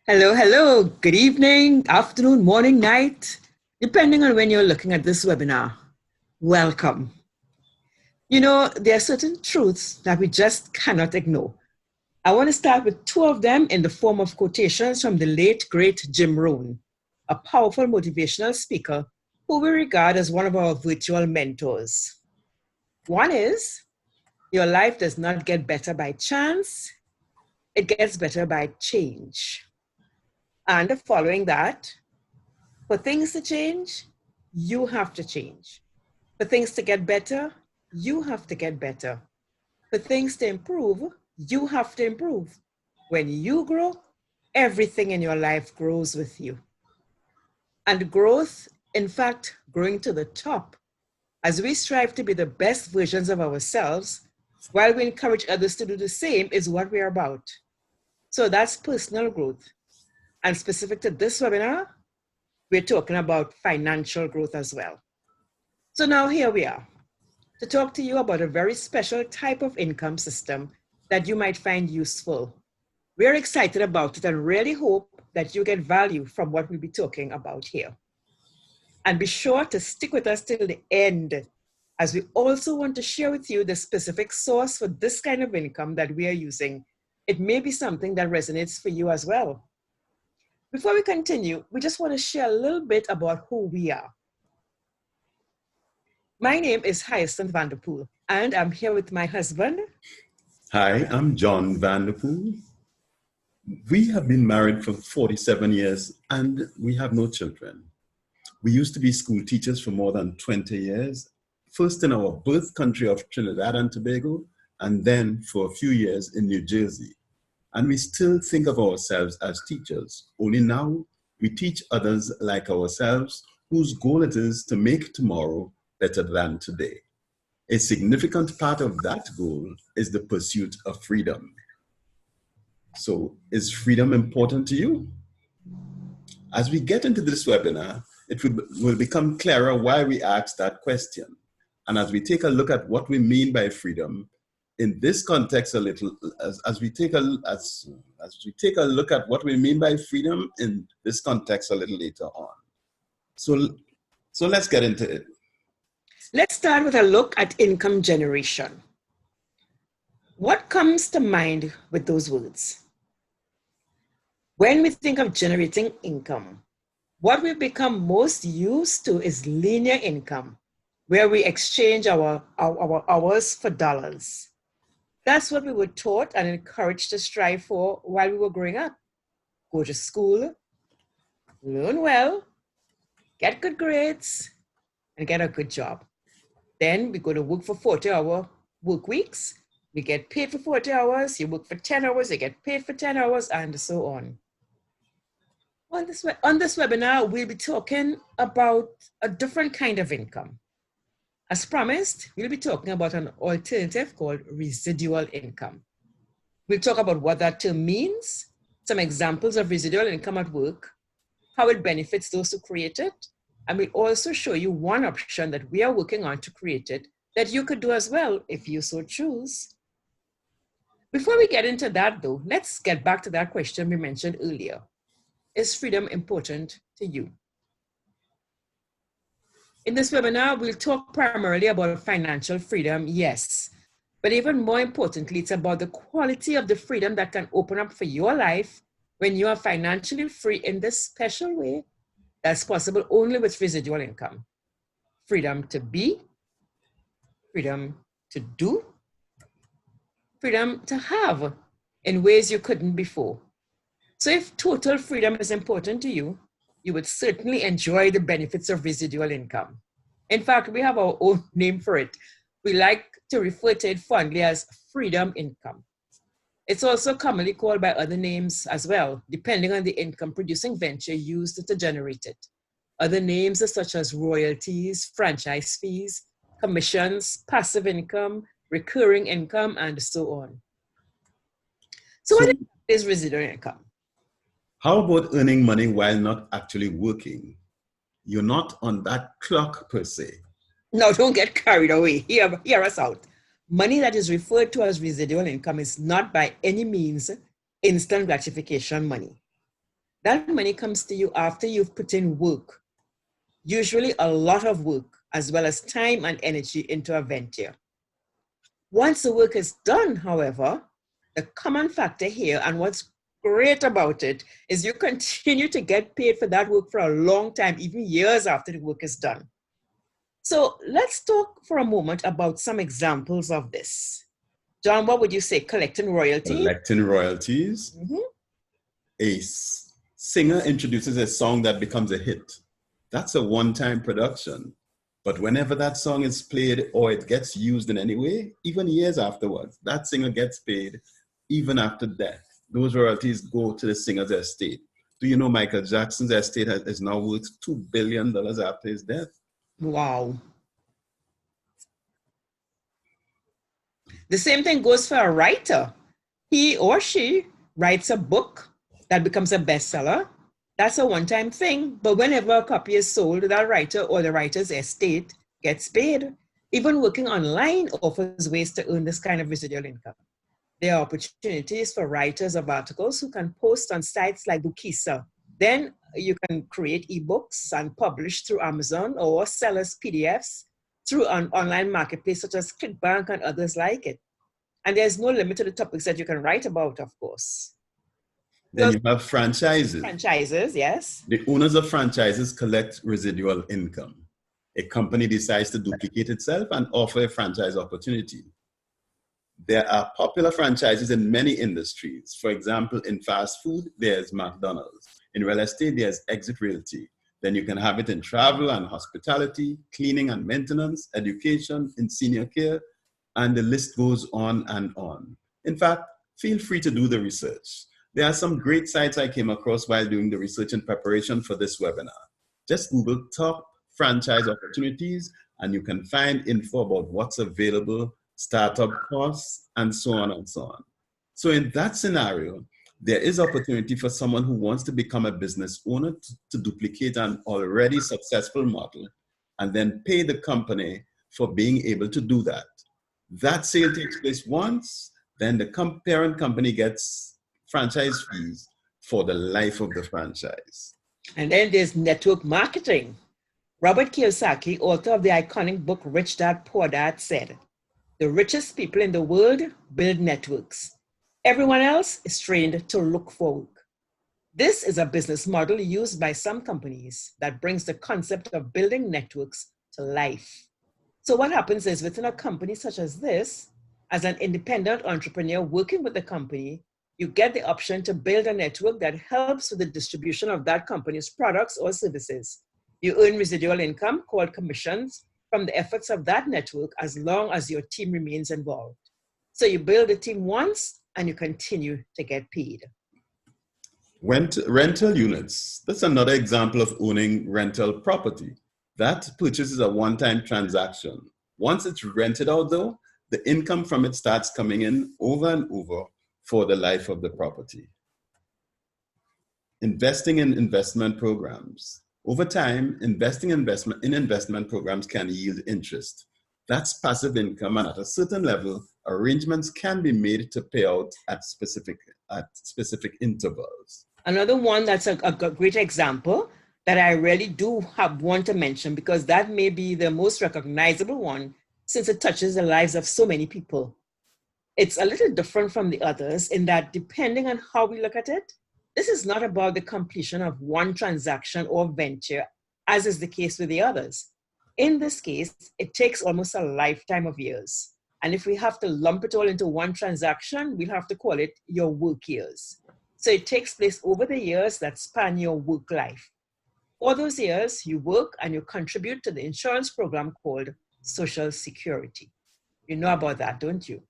Hello, hello. Good evening, afternoon, morning, night, depending on when you're looking at this webinar. Welcome. You know, there are certain truths that we just cannot ignore. I want to start with two of them in the form of quotations from the late, great Jim Rohn, a powerful motivational speaker who we regard as one of our virtual mentors. One is, your life does not get better by chance, it gets better by change. And following that, for things to change, you have to change. For things to get better, you have to get better. For things to improve, you have to improve. When you grow, everything in your life grows with you. And growth, in fact, growing to the top, as we strive to be the best versions of ourselves, while we encourage others to do the same, is what we're about. So that's personal growth. And specific to this webinar, we're talking about financial growth as well. So now here we are to talk to you about a very special type of income system that you might find useful. We're excited about it and really hope that you get value from what we'll be talking about here. And be sure to stick with us till the end, as we also want to share with you the specific source for this kind of income that we are using. It may be something that resonates for you as well. Before we continue, we just want to share a little bit about who we are. My name is Hyacinth Vanderpool, and I'm here with my husband. Hi, I'm John Vanderpool. We have been married for 47 years and we have no children. We used to be school teachers for more than 20 years, first in our birth country of Trinidad and Tobago, and then for a few years in New Jersey. And we still think of ourselves as teachers, only now we teach others like ourselves whose goal it is to make tomorrow better than today. A significant part of that goal is the pursuit of freedom. So, is freedom important to you? As we get into this webinar, it will become clearer why we asked that question. And as we take a look at what we mean by freedom, in this context a little, as we take a look at what we mean by freedom in this context a little later on. So let's get into it. Let's start with a look at income generation. What comes to mind with those words? When we think of generating income, what we've become most used to is linear income, where we exchange our hours for dollars. That's what we were taught and encouraged to strive for while we were growing up. Go to school, learn well, get good grades, and get a good job. Then we go to work for 40-hour work weeks. We get paid for 40 hours. You work for 10 hours, you get paid for 10 hours, and so on. On this webinar, we'll be talking about a different kind of income. As promised, we'll be talking about an alternative called residual income. We'll talk about what that term means, some examples of residual income at work, how it benefits those who create it, and we'll also show you one option that we are working on to create it that you could do as well if you so choose. Before we get into that though, let's get back to that question we mentioned earlier. Is freedom important to you? In this webinar, we'll talk primarily about financial freedom, yes. But even more importantly, it's about the quality of the freedom that can open up for your life when you are financially free in this special way that's possible only with residual income. Freedom to be, freedom to do, freedom to have in ways you couldn't before. So if total freedom is important to you, you would certainly enjoy the benefits of residual income. In fact, we have our own name for it. We like to refer to it fondly as freedom income. It's also commonly called by other names as well, depending on the income producing venture used to generate it. Other names are such as royalties, franchise fees, commissions, passive income, recurring income, and so on. So what is residual income? How about earning money while not actually working? You're not on that clock per se. No, don't get carried away. Hear us out. Money that is referred to as residual income is not by any means instant gratification money. That money comes to you after you've put in work, usually a lot of work, as well as time and energy into a venture. Once the work is done, however, the common factor here, and what's great about it, is you continue to get paid for that work for a long time, even years after the work is done. So let's talk for a moment about some examples of this. John, what would you say? Collecting royalties? Collecting royalties. A singer introduces a song that becomes a hit. That's a one-time production. But whenever that song is played or it gets used in any way, even years afterwards, that singer gets paid even after death. Those royalties go to the singer's estate. Do you know Michael Jackson's estate is now worth $2 billion after his death? Wow. The same thing goes for a writer. He or she writes a book that becomes a bestseller. That's a one-time thing, but whenever a copy is sold, that writer or the writer's estate gets paid. Even working online offers ways to earn this kind of residual income. There are opportunities for writers of articles who can post on sites like Bookisa. Then you can create ebooks and publish through Amazon or sell as PDFs through an online marketplace such as ClickBank and others like it. And there's no limit to the topics that you can write about, of course. Then you have franchises. Franchises, yes. The owners of franchises collect residual income. A company decides to duplicate itself and offer a franchise opportunity. There are popular franchises in many industries. For example, in fast food, there's McDonald's. In real estate, there's Exit Realty. Then you can have it in travel and hospitality, cleaning and maintenance, education, in senior care, and the list goes on and on. In fact, feel free to do the research. There are some great sites I came across while doing the research in preparation for this webinar. Just Google top franchise opportunities and you can find info about what's available, startup costs, and so on and so on. So in that scenario, there is opportunity for someone who wants to become a business owner to duplicate an already successful model and then pay the company for being able to do that. That sale takes place once, then the parent company gets franchise fees for the life of the franchise. And then there's network marketing. Robert Kiyosaki, author of the iconic book Rich Dad Poor Dad, said, "The richest people in the world build networks. Everyone else is trained to look for work." This is a business model used by some companies that brings the concept of building networks to life. So what happens is within a company such as this, as an independent entrepreneur working with the company, you get the option to build a network that helps with the distribution of that company's products or services. You earn residual income called commissions from the efforts of that network as long as your team remains involved. So you build a team once and you continue to get paid. Rental units. That's another example of owning rental property. That purchase is a one-time transaction. Once it's rented out though, the income from it starts coming in over and over for the life of the property. Investing in investment programs. Over time, investing in investment programs can yield interest. That's passive income, and at a certain level, arrangements can be made to pay out at specific intervals. Another one that's a great example that I really do want to mention, because that may be the most recognizable one since it touches the lives of so many people. It's a little different from the others in that, depending on how we look at it, this is not about the completion of one transaction or venture, as is the case with the others. In this case, it takes almost a lifetime of years. And if we have to lump it all into one transaction, we'll have to call it your work years. So it takes place over the years that span your work life. For those years, you work and you contribute to the insurance program called Social Security. You know about that, don't you?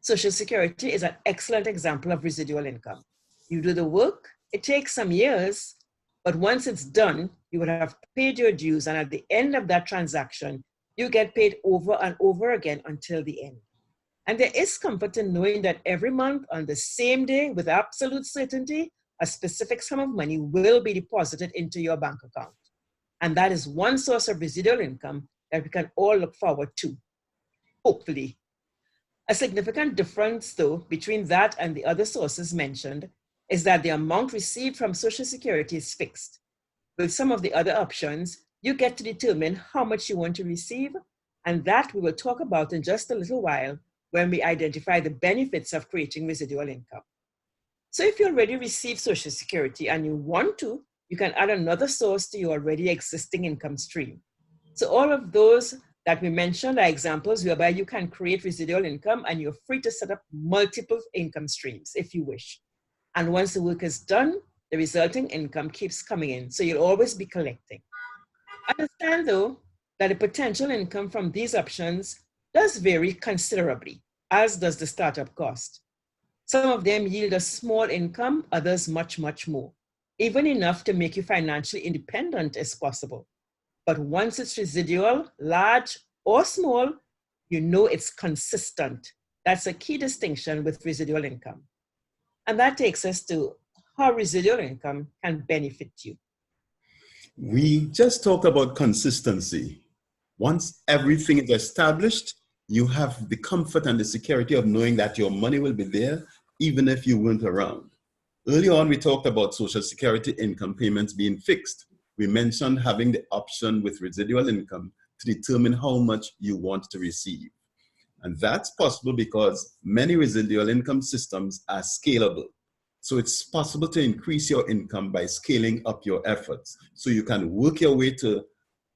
Social Security is an excellent example of residual income. You do the work, it takes some years, but once it's done, you would have paid your dues, and at the end of that transaction, you get paid over and over again until the end. And there is comfort in knowing that every month on the same day, with absolute certainty, a specific sum of money will be deposited into your bank account. And that is one source of residual income that we can all look forward to, hopefully. A significant difference, though, between that and the other sources mentioned is that the amount received from Social Security is fixed. With some of the other options, you get to determine how much you want to receive, and that we will talk about in just a little while when we identify the benefits of creating residual income. So if you already receive Social Security and you want to, you can add another source to your already existing income stream. So all of those that we mentioned are examples whereby you can create residual income, and you're free to set up multiple income streams if you wish. And once the work is done, the resulting income keeps coming in. So you'll always be collecting. Understand though, that the potential income from these options does vary considerably, as does the startup cost. Some of them yield a small income, others much, much more. Even enough to make you financially independent is possible. But once it's residual, large or small, you know it's consistent. That's a key distinction with residual income. And that takes us to how residual income can benefit you. We just talked about consistency. Once everything is established, you have the comfort and the security of knowing that your money will be there even if you weren't around. Earlier on, we talked about Social Security income payments being fixed. We mentioned having the option with residual income to determine how much you want to receive. And that's possible because many residual income systems are scalable. So it's possible to increase your income by scaling up your efforts. So you can work your way to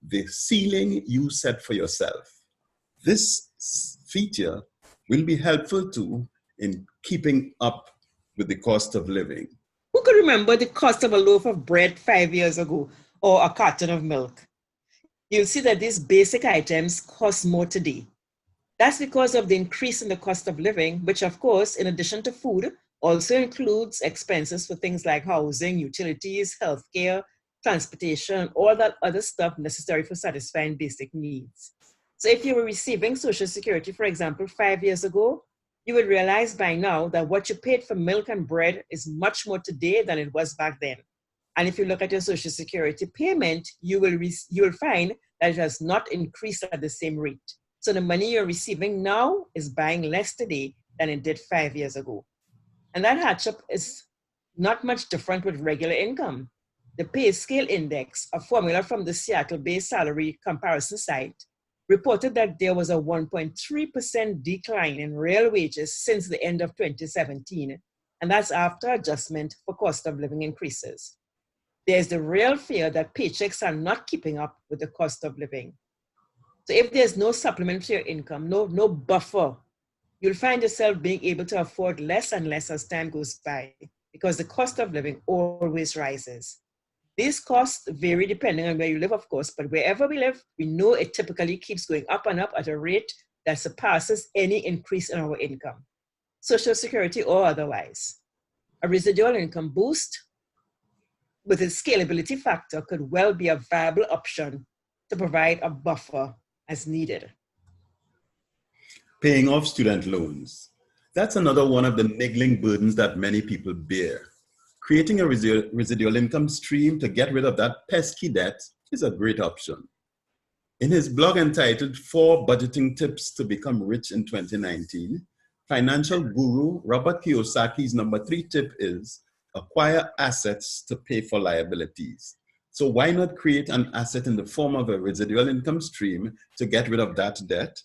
the ceiling you set for yourself. This feature will be helpful too in keeping up with the cost of living. Who could remember the cost of a loaf of bread 5 years ago, or a carton of milk? You'll see that these basic items cost more today. That's because of the increase in the cost of living, which of course, in addition to food, also includes expenses for things like housing, utilities, healthcare, transportation, all that other stuff necessary for satisfying basic needs. So if you were receiving Social Security, for example, 5 years ago, you would realize by now that what you paid for milk and bread is much more today than it was back then. And if you look at your Social Security payment, you will find that it has not increased at the same rate. So the money you're receiving now is buying less today than it did 5 years ago. And that hatch-up is not much different with regular income. The Pay Scale Index, a formula from the Seattle-based salary comparison site, reported that there was a 1.3% decline in real wages since the end of 2017, and that's after adjustment for cost of living increases. There's the real fear that paychecks are not keeping up with the cost of living. So if there's no supplement to your income, no buffer, you'll find yourself being able to afford less and less as time goes by, because the cost of living always rises. These costs vary depending on where you live, of course, but wherever we live, we know it typically keeps going up and up at a rate that surpasses any increase in our income, Social Security or otherwise. A residual income boost with its scalability factor could well be a viable option to provide a buffer as needed. Paying off student loans. That's another one of the niggling burdens that many people bear. Creating a residual income stream to get rid of that pesky debt is a great option. In his blog entitled 4 Budgeting Tips to Become Rich in 2019, financial guru Robert Kiyosaki's number 3 tip is acquire assets to pay for liabilities. So why not create an asset in the form of a residual income stream to get rid of that debt?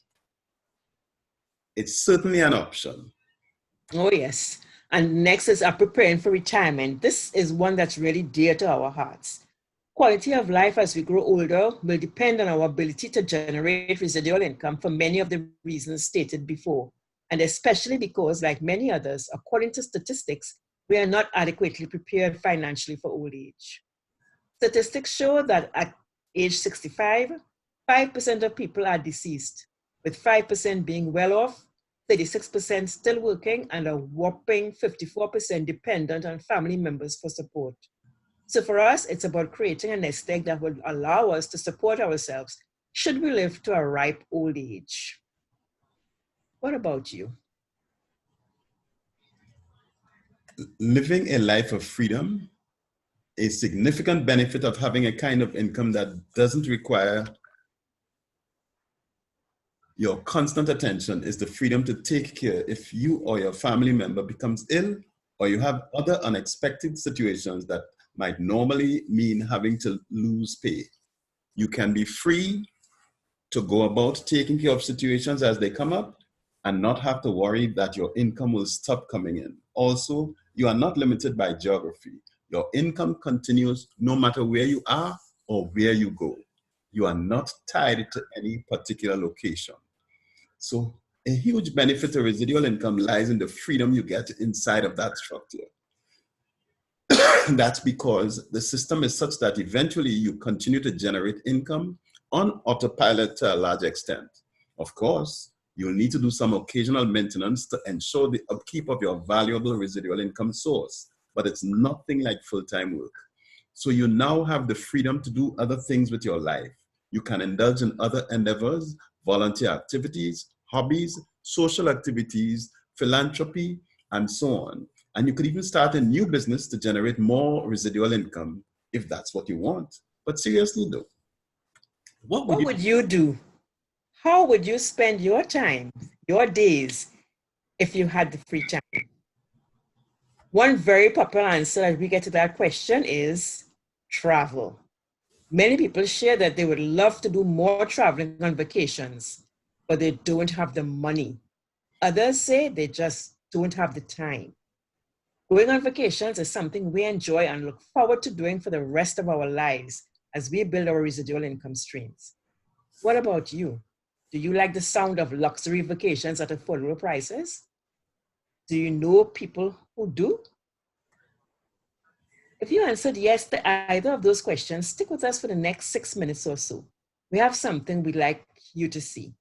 It's certainly an option. Oh, yes. And next is preparing for retirement. This is one that's really dear to our hearts. Quality of life as we grow older will depend on our ability to generate residual income for many of the reasons stated before, and especially because, like many others, according to statistics, we are not adequately prepared financially for old age. Statistics show that at age 65, 5% of people are deceased, with 5% being well off, 36% still working, and a whopping 54% dependent on family members for support. So for us, it's about creating a nest egg that will allow us to support ourselves should we live to a ripe old age. What about you? Living a life of freedom, a significant benefit of having a kind of income that doesn't require your constant attention is the freedom to take care if you or your family member becomes ill or you have other unexpected situations that might normally mean having to lose pay, you can be free to go about taking care of situations as they come up and not have to worry that your income will stop coming in. Also, you are not limited by geography. Your income continues no matter where you are or where you go. You are not tied to any particular location. So a huge benefit to residual income lies in the freedom you get inside of that structure. That's because the system is such that eventually you continue to generate income on autopilot to a large extent. Of course, you'll need to do some occasional maintenance to ensure the upkeep of your valuable residual income source, but it's nothing like full-time work. So you now have the freedom to do other things with your life. You can indulge in other endeavors, volunteer activities, hobbies, social activities, philanthropy, and so on. And you could even start a new business to generate more residual income if that's what you want. But seriously though, what would you do? How would you spend your time, your days, if you had the free time? One very popular answer as we get to that question is travel. Many people share that they would love to do more traveling on vacations, but they don't have the money. Others say they just don't have the time. Going on vacations is something we enjoy and look forward to doing for the rest of our lives as we build our residual income streams. What about you? Do you like the sound of luxury vacations at affordable prices? Do you know people who do? If you answered yes to either of those questions, stick with us for the next 6 minutes or so. We have something we'd like you to see.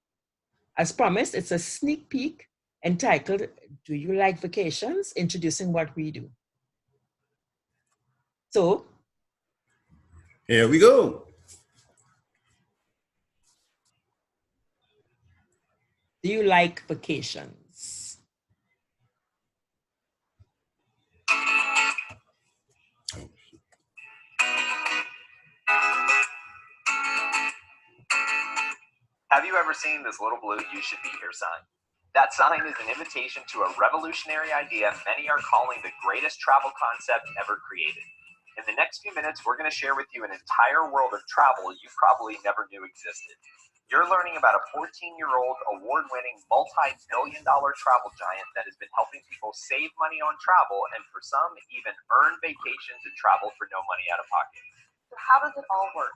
As promised, it's a sneak peek entitled, Do You Like Vacations? Introducing what we do. So, here we go. Do you like vacations? Have you ever seen this little blue "You Should Be Here" sign? That sign is an invitation to a revolutionary idea many are calling the greatest travel concept ever created. In the next few minutes, we're going to share with you an entire world of travel you probably never knew existed. You're learning about a 14-year-old award-winning multi-billion-dollar travel giant that has been helping people save money on travel and for some even earn vacations and travel for no money out of pocket. So how does it all work?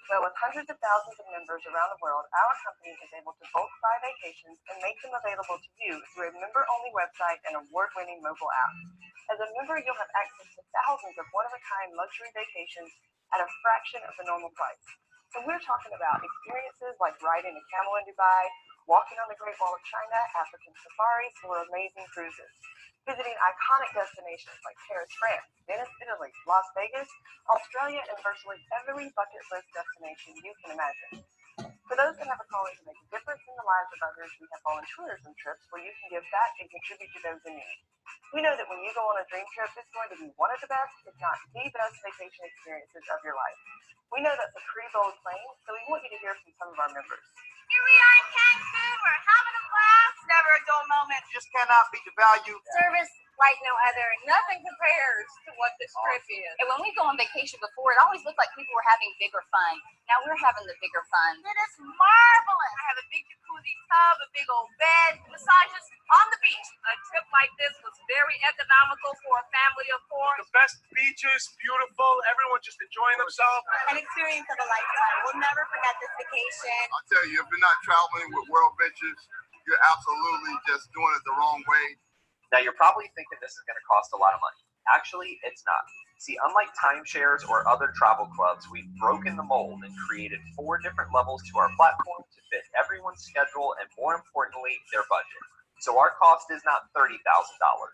Well, with hundreds of thousands of members around the world, our company is able to bulk buy vacations and make them available to you through a member-only website and award-winning mobile app. As a member, you'll have access to thousands of one-of-a-kind luxury vacations at a fraction of the normal price. So we're talking about experiences like riding a camel in Dubai, walking on the Great Wall of China, African safaris, or amazing cruises. Visiting iconic destinations like Paris, France, Venice, Italy, Las Vegas, Australia, and virtually every bucket list destination you can imagine. For those that have a calling to make a difference in the lives of others, we have volunteerism trips where you can give back and contribute to those in need. We know that when you go on a dream trip, it's going to be one of the best, if not the best, vacation experiences of your life. We know that's a pretty bold claim, so we want you to hear from some of our members. Here we are in Cancun. We're having a blast. Never a dull moment. Just cannot beat the value. Service like no other. Nothing compares to what this trip is. And when we go on vacation before, it always looked like people were having bigger fun. Now we're having the bigger fun. It is marvelous. I have a big jacuzzi tub, a big old bed, massages on the beach. A trip like this was very economical for a family of four. The best beaches, beautiful. Everyone just enjoying themselves. An experience of a lifetime. We'll never forget this vacation. I'll tell you, if you're not traveling with World Ventures, you're absolutely just doing it the wrong way. Now, you're probably thinking this is going to cost a lot of money. Actually, it's not. See, unlike timeshares or other travel clubs, we've broken the mold and created 4 different levels to our platform to fit everyone's schedule and, more importantly, their budget. So our cost is not $30,000.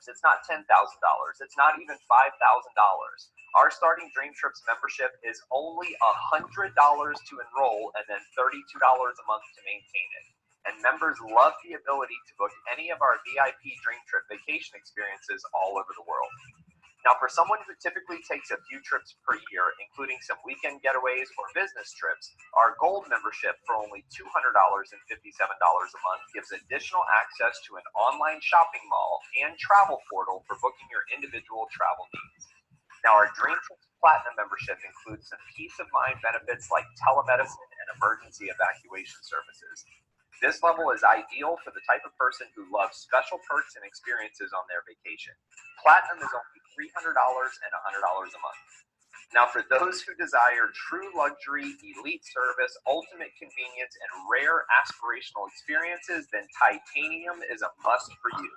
It's not $10,000. It's not even $5,000. Our starting Dream Trips membership is only $100 to enroll and then $32 a month to maintain it. And members love the ability to book any of our VIP Dream Trip vacation experiences all over the world. Now, for someone who typically takes a few trips per year, including some weekend getaways or business trips, our Gold membership for only $257 a month gives additional access to an online shopping mall and travel portal for booking your individual travel needs. Now, our Dream Trips Platinum membership includes some peace of mind benefits like telemedicine and emergency evacuation services. This level is ideal for the type of person who loves special perks and experiences on their vacation. Platinum is only $300 and $100 a month. Now, for those who desire true luxury, elite service, ultimate convenience, and rare aspirational experiences, then Titanium is a must for you.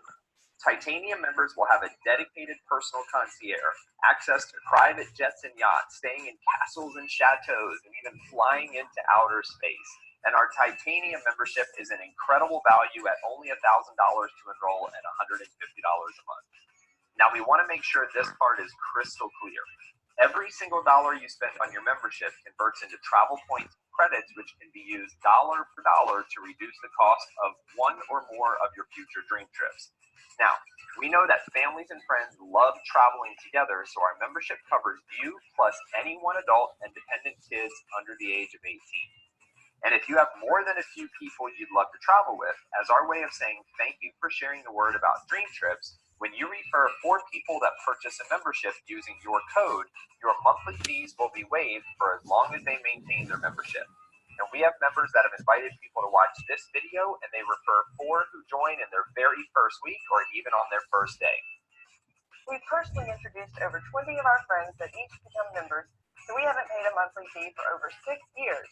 Titanium members will have a dedicated personal concierge, access to private jets and yachts, staying in castles and chateaus, and even flying into outer space. And our Titanium membership is an incredible value at only $1,000 to enroll and $150 a month. Now, we want to make sure this part is crystal clear. Every single dollar you spend on your membership converts into travel points and credits, which can be used dollar for dollar to reduce the cost of one or more of your future dream trips. Now, we know that families and friends love traveling together, so our membership covers you plus any one adult and dependent kids under the age of 18. And if you have more than a few people you'd love to travel with, as our way of saying thank you for sharing the word about Dream Trips, when you refer 4 people that purchase a membership using your code, your monthly fees will be waived for as long as they maintain their membership. And we have members that have invited people to watch this video, and they refer 4 who join in their very first week or even on their first day. We've personally introduced over 20 of our friends that each become members, so we haven't paid a monthly fee for over 6 years.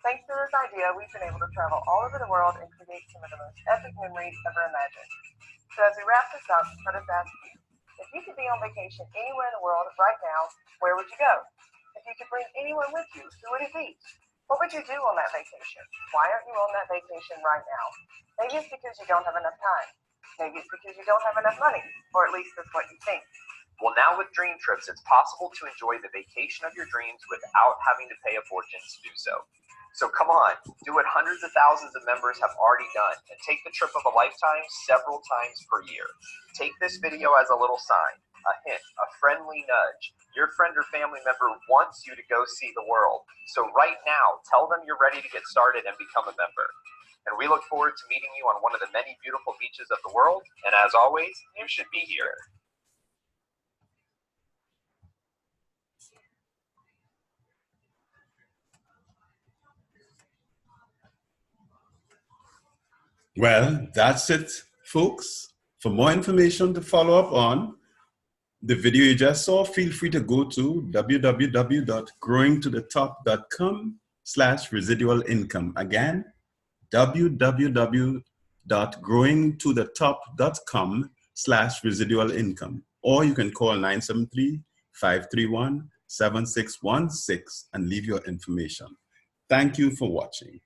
Thanks to this idea, we've been able to travel all over the world and create some of the most epic memories ever imagined. So as we wrap this up, let us ask you, if you could be on vacation anywhere in the world right now, where would you go? If you could bring anyone with you, who would it be? What would you do on that vacation? Why aren't you on that vacation right now? Maybe it's because you don't have enough time. Maybe it's because you don't have enough money, or at least that's what you think. Well, now with Dream Trips, it's possible to enjoy the vacation of your dreams without having to pay a fortune to do so. So come on, do what hundreds of thousands of members have already done and take the trip of a lifetime several times per year. Take this video as a little sign, a hint, a friendly nudge. Your friend or family member wants you to go see the world. So right now, tell them you're ready to get started and become a member. And we look forward to meeting you on one of the many beautiful beaches of the world. And as always, you should be here. Well, that's it, folks. For more information to follow up on the video you just saw, feel free to go to www.growingtothetop.com/residual income. Again, www.growingtothetop.com/residual income. Or you can call 973-531-7616 and leave your information. Thank you for watching.